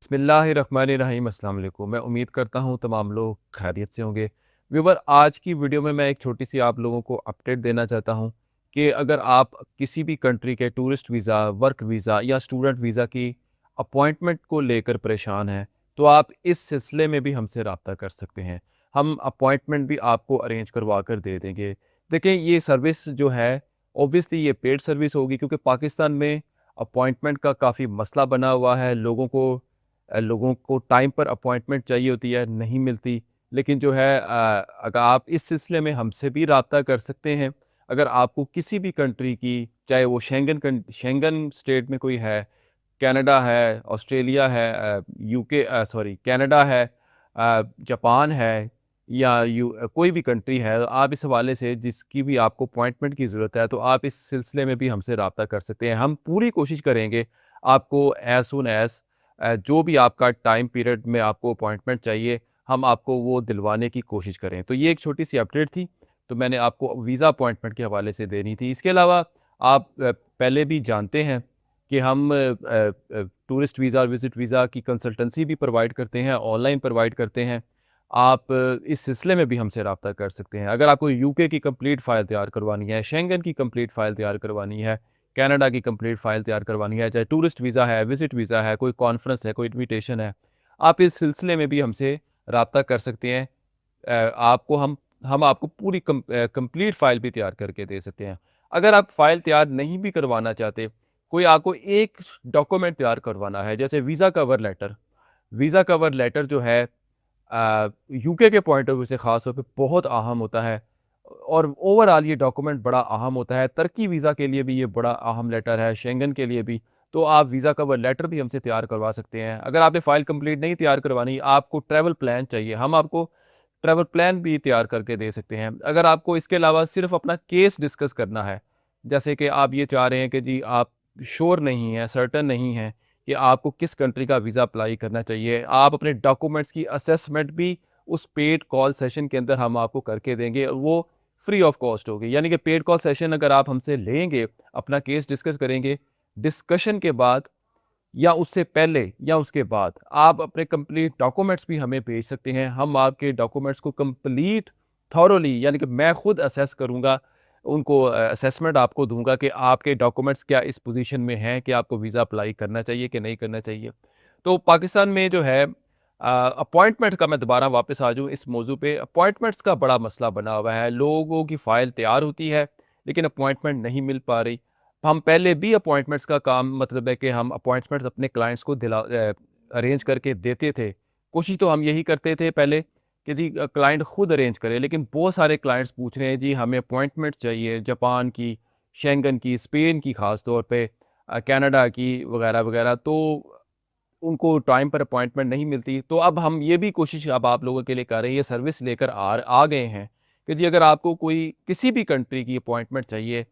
बिस्मिल्लाहिर्रहमानिर्रहीम अस्सलाम वालेकुम। मैं उम्मीद करता हूँ तमाम लोग खैरियत से होंगे। व्यूअर, आज की वीडियो में मैं एक छोटी सी आप लोगों को अपडेट देना चाहता हूँ कि अगर आप किसी भी कंट्री के टूरिस्ट वीज़ा, वर्क वीज़ा या स्टूडेंट वीज़ा की अपॉइंटमेंट को लेकर परेशान हैं, तो आप इस सिलसिले में भी हमसे रब्ता कर सकते हैं। हम अपॉइंटमेंट भी आपको अरेंज करवा कर दे देंगे। देखिए, ये सर्विस जो है ऑब्वियसली ये पेड सर्विस होगी, क्योंकि पाकिस्तान में अपॉइंटमेंट का काफ़ी मसला बना हुआ है। लोगों को टाइम पर अपॉइंटमेंट चाहिए होती है, नहीं मिलती। लेकिन जो है अगर आप इस सिलसिले में हमसे भी रब्ता कर सकते हैं। अगर आपको किसी भी कंट्री की, चाहे वो शेंगन स्टेट में कोई है, कनाडा है, ऑस्ट्रेलिया है, यूके सॉरी कनाडा है, जापान है, या कोई भी कंट्री है, आप इस हवाले से जिसकी भी आपको अपॉइंटमेंट की ज़रूरत है, तो आप इस सिलसिले में भी हमसे रब्ता कर सकते हैं। हम पूरी कोशिश करेंगे आपको एज़ सून एज़ जो भी आपका टाइम पीरियड में आपको अपॉइंटमेंट चाहिए, हम आपको वो दिलवाने की कोशिश करें। तो ये एक छोटी-सी अपडेट थी, तो मैंने आपको वीज़ा अपॉइंटमेंट के हवाले से देनी थी। इसके अलावा आप पहले भी जानते हैं कि हम टूरिस्ट वीज़ा और विज़िट वीज़ा की कंसल्टेंसी भी प्रोवाइड करते हैं, ऑनलाइन प्रोवाइड करते हैं। आप इस सिलसिले में भी हमसे रब्ता कर सकते हैं। अगर आपको यूके की कंप्लीट फ़ाइल तैयार करवानी है, शेंगन की कंप्लीट फ़ाइल तैयार करवानी है, कनाडा की कंप्लीट फ़ाइल तैयार करवानी है, चाहे टूरिस्ट वीज़ा है, विज़िट वीज़ा है, कोई कॉन्फ्रेंस है, कोई इन्विटेशन है, आप इस सिलसिले में भी हमसे रब्ता कर सकते हैं। आपको हम आपको पूरी कंप्लीट फ़ाइल भी तैयार करके दे सकते हैं। अगर आप फ़ाइल तैयार नहीं भी करवाना चाहते, कोई आपको एक डॉक्यूमेंट तैयार करवाना है, जैसे वीज़ा कवर लेटर जो है यूके के पॉइंट ऑफ व्यू से ख़ास तौर पे बहुत अहम होता है, और ओवरऑल ये डॉक्यूमेंट बड़ा अहम होता है। तुर्की वीज़ा के लिए भी ये बड़ा अहम लेटर है, शेंगन के लिए भी। तो आप वीज़ा कवर लेटर भी हमसे तैयार करवा सकते हैं। अगर आपने फ़ाइल कंप्लीट नहीं तैयार करवानी, आपको ट्रैवल प्लान चाहिए, हम आपको ट्रैवल प्लान भी तैयार करके दे सकते हैं। अगर आपको इसके अलावा सिर्फ़ अपना केस डिस्कस करना है, जैसे कि आप ये चाह रहे हैं कि जी आप श्योर नहीं हैं, सर्टेन नहीं हैं कि आपको किस कंट्री का वीज़ा अप्लाई करना चाहिए, आप अपने डॉक्यूमेंट्स की असेसमेंट भी उस पेड कॉल सेशन के अंदर हम आपको करके देंगे, और वो फ्री ऑफ कॉस्ट होगी। यानी कि पेड कॉल सेशन अगर आप हमसे लेंगे, अपना केस डिस्कस करेंगे, डिस्कशन के बाद या उससे पहले या उसके बाद आप अपने कंप्लीट डॉक्यूमेंट्स भी हमें भेज सकते हैं। हम आपके डॉक्यूमेंट्स को कंप्लीट थॉरोली, यानी कि मैं खुद असेस करूँगा, उनको असेसमेंट आपको दूँगा कि आपके डॉक्यूमेंट्स क्या इस पोज़ीशन में हैं कि आपको वीज़ा अप्लाई करना चाहिए कि नहीं करना चाहिए। तो पाकिस्तान में जो है अपॉइंटमेंट का, मैं दोबारा वापस आ जाऊँ इस मौजू पे, अपॉइंटमेंट्स का बड़ा मसला बना हुआ है। लोगों की फ़ाइल तैयार होती है, लेकिन अपॉइंटमेंट नहीं मिल पा रही। हम पहले भी अपॉइंटमेंट्स का काम, मतलब है कि हम अपॉइंटमेंट्स अपने क्लाइंट्स को अरेंज करके देते थे। कोशिश तो हम यही करते थे पहले कि जी क्लाइंट खुद अरेंज करे, लेकिन बहुत सारे क्लाइंट्स पूछ रहे हैं जी हमें अपॉइंटमेंट चाहिए, जापान की, शेंगन की, स्पेन की ख़ास तौर पे, कनाडा की वगैरह वगैरह। तो उनको टाइम पर अपॉइंटमेंट नहीं मिलती। तो अब हम ये भी कोशिश अब आप लोगों के लिए कर रहे हैं, ये सर्विस लेकर आ गए हैं कि जी अगर आपको कोई किसी भी कंट्री की अपॉइंटमेंट चाहिए,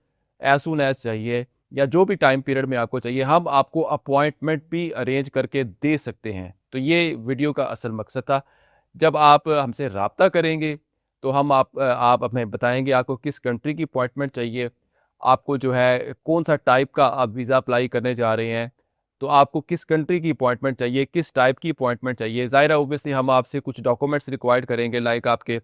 एज़ सून एज़ चाहिए, या जो भी टाइम पीरियड में आपको चाहिए, हम आपको अपॉइंटमेंट भी अरेंज करके दे सकते हैं। तो ये वीडियो का असल मकसद था। जब आप हमसे रब्ता करेंगे, तो हम आप हमें बताएँगे आपको किस कंट्री की अपॉइंटमेंट चाहिए, आपको जो है कौन-सा टाइप का आप वीज़ा अप्लाई करने जा रहे हैं, तो आपको किस कंट्री की अपॉइंटमेंट चाहिए, किस टाइप की अपॉइंटमेंट चाहिए। ज़ाहिर है ऑब्वियसली हम आपसे कुछ डॉक्यूमेंट्स रिक्वायर्ड करेंगे, लाइक आपके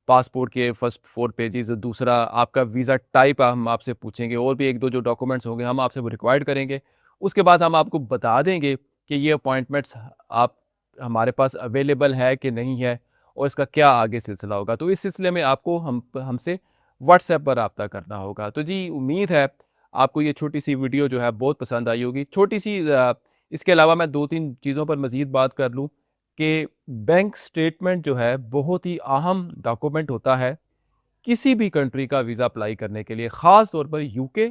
पासपोर्ट के फर्स्ट 4 पेजेज़, दूसरा आपका वीज़ा टाइप हम आपसे पूछेंगे, और भी 1-2 जो डॉक्यूमेंट्स होंगे हम आपसे वो रिक्वायर्ड करेंगे। उसके बाद हम आपको बता देंगे कि ये अपॉइंटमेंट्स आप हमारे पास अवेलेबल है कि नहीं है, और इसका क्या आगे सिलसिला होगा। तो इस सिलसिले में आपको हमसे व्हाट्सएप पर रब्ता करना होगा। तो जी उम्मीद है आपको ये छोटी-सी वीडियो जो है बहुत पसंद आई होगी। छोटी-सी इसके अलावा मैं 2-3 चीज़ों पर मज़ीद बात कर लूँ कि बैंक स्टेटमेंट जो है बहुत ही अहम डॉक्यूमेंट होता है किसी भी कंट्री का वीज़ा अप्लाई करने के लिए, ख़ास तौर पर यूके,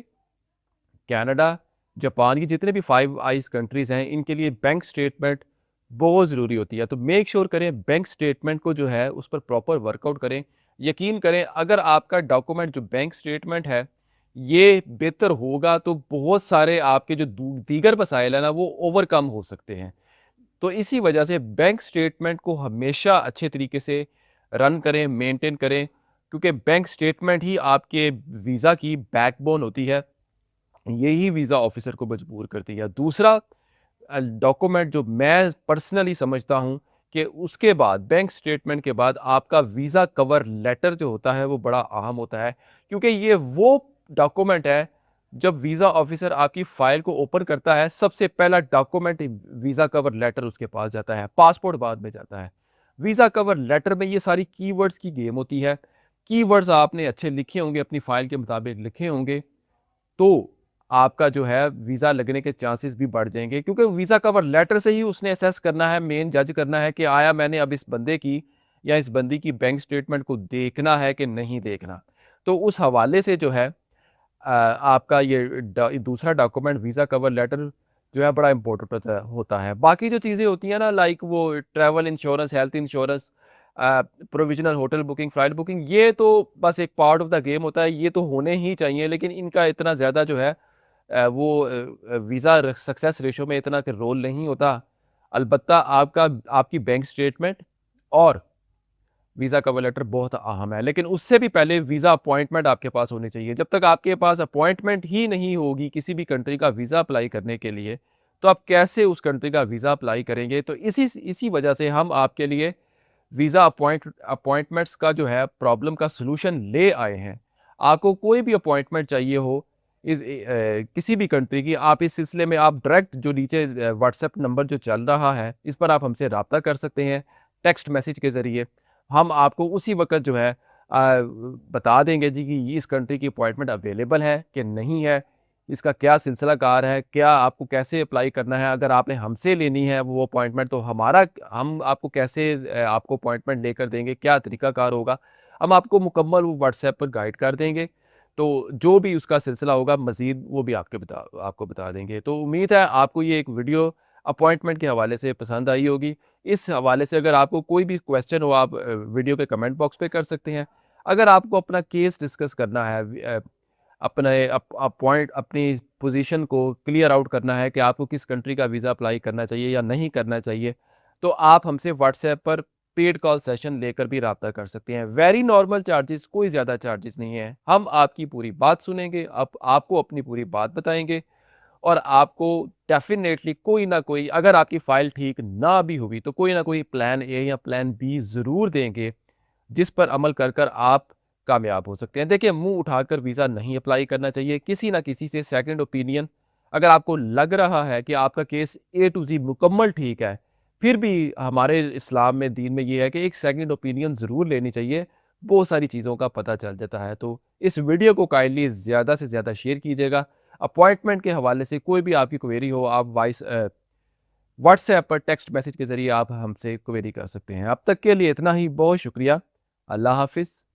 कनाडा, जापान, ये जितने भी 5 आइज़ कंट्रीज़ हैं, इनके लिए बैंक स्टेटमेंट बहुत ज़रूरी होती है। तो मेक श्योर करें बैंक स्टेटमेंट को जो है उस पर प्रॉपर वर्कआउट करें। यकीन करें, अगर आपका डॉक्यूमेंट जो बैंक स्टेटमेंट है ये बेहतर होगा, तो बहुत सारे आपके जो दीगर मसाइल है ना, वो ओवरकम हो सकते हैं। तो इसी वजह से बैंक स्टेटमेंट को हमेशा अच्छे तरीके से रन करें, मेंटेन करें, क्योंकि बैंक स्टेटमेंट ही आपके वीज़ा की बैकबोन होती है। यही वीज़ा ऑफ़िसर को मजबूर करती है। दूसरा, डॉक्यूमेंट जो मैं पर्सनली समझता हूँ कि उसके बाद बैंक स्टेटमेंट के बाद आपका वीज़ा कवर लेटर जो होता है वो बड़ा अहम होता है, क्योंकि ये वो डॉक्यूमेंट है जब वीज़ा ऑफिसर आपकी फ़ाइल को ओपन करता है, सबसे पहला डॉक्यूमेंट वीज़ा कवर लेटर उसके पास जाता है, पासपोर्ट बाद में जाता है। वीज़ा कवर लेटर में ये सारी कीवर्ड्स की गेम होती है। कीवर्ड्स आपने अच्छे लिखे होंगे, अपनी फ़ाइल के मुताबिक लिखे होंगे, तो आपका जो है वीज़ा लगने के चांसेस भी बढ़ जाएँगे, क्योंकि वीज़ा कवर लेटर से ही उसने असेस करना है, मेन जज करना है कि आया मैंने अब इस बंदे की या इस बंदी की बैंक स्टेटमेंट को देखना है कि नहीं देखना। तो उस हवाले से जो है आपका ये दूसरा डॉक्यूमेंट वीज़ा कवर लेटर जो है बड़ा इम्पोर्टेंट होता है। बाकी जो चीज़ें होती हैं ना, लाइक वो travel insurance, health insurance, provisional hotel booking, flight booking, ये तो बस एक पार्ट ऑफ द गेम होता है, ये तो होने ही चाहिए, लेकिन इनका इतना ज़्यादा जो है वीज़ा सक्सेस रेशो में इतना रोल नहीं होता। अलबत्ता आपकी बैंक स्टेटमेंट और वीज़ा कवर लेटर बहुत अहम है, लेकिन उससे भी पहले वीज़ा अपॉइंटमेंट आपके पास होनी चाहिए। जब तक आपके पास अपॉइंटमेंट ही नहीं होगी किसी भी कंट्री का वीज़ा अप्लाई करने के लिए, तो आप कैसे उस कंट्री का वीज़ा अप्लाई करेंगे? तो इसी वजह से हम आपके लिए वीज़ा अपॉइंटमेंट्स का जो है प्रॉब्लम का सॉल्यूशन ले आए हैं। आपको कोई भी अपॉइंटमेंट चाहिए हो किसी भी कंट्री की, आप इस सिलसिले में आप डायरेक्ट जो नीचे व्हाट्सएप नंबर जो चल रहा है, इस पर आप हमसे राब्ता कर सकते हैं, टेक्स्ट मैसेज के ज़रिए। हम आपको उसी वक़्त जो है बता देंगे जी कि इस कंट्री की अपॉइंटमेंट अवेलेबल है कि नहीं है, इसका क्या सिलसिला-कार है, क्या आपको कैसे अप्लाई करना है। अगर आपने हमसे लेनी है वो अपॉइंटमेंट, तो हम आपको कैसे आपको अपॉइंटमेंट लेकर देंगे, क्या तरीक़ाकार होगा, हम आपको मुकम्मल वो व्हाट्सएप पर गाइड कर देंगे। तो जो भी उसका सिलसिला होगा मज़ीद वो भी आपको बता देंगे। तो उम्मीद है आपको ये एक वीडियो अपॉइंटमेंट के हवाले से पसंद आई होगी। इस हवाले से अगर आपको कोई भी क्वेश्चन हो, आप वीडियो के कमेंट बॉक्स पे कर सकते हैं। अगर आपको अपना केस डिस्कस करना है, अपनी पोजीशन को क्लियर आउट करना है कि आपको किस कंट्री का वीज़ा अप्लाई करना चाहिए या नहीं करना चाहिए, तो आप हमसे व्हाट्सएप पर पेड कॉल सेशन लेकर भी राब्ता कर सकते हैं। वेरी नॉर्मल चार्जेस, कोई ज़्यादा चार्जेस नहीं है। हम आपकी पूरी बात सुनेंगे, आपको अपनी पूरी बात बताएँगे और आपको डेफ़िनेटली कोई ना कोई, अगर आपकी फ़ाइल ठीक ना भी हुई, तो कोई ना कोई प्लान ए या प्लान बी ज़रूर देंगे, जिस पर अमल कर आप कामयाब हो सकते हैं। देखिए, मुँह उठाकर वीज़ा नहीं अप्लाई करना चाहिए। किसी न किसी से सेकंड ओपिनियन, अगर आपको लग रहा है कि आपका केस ए टू ज़ेड मुकम्मल ठीक है, फिर भी हमारे इस्लाम में, दीन में ये है कि एक सेकंड ओपिनियन ज़रूर लेनी चाहिए। बहुत सारी चीज़ों का पता चल जाता है। तो इस वीडियो को काइंडली ज़्यादा से ज़्यादा शेयर कीजिएगा। अपॉइंटमेंट के हवाले से कोई भी आपकी क्वेरी हो, आप व्हाट्सएप पर टेक्स्ट मैसेज के ज़रिए आप हमसे क्वेरी कर सकते हैं। अब तक के लिए इतना ही, बहुत शुक्रिया। अल्लाह हाफ़िज़।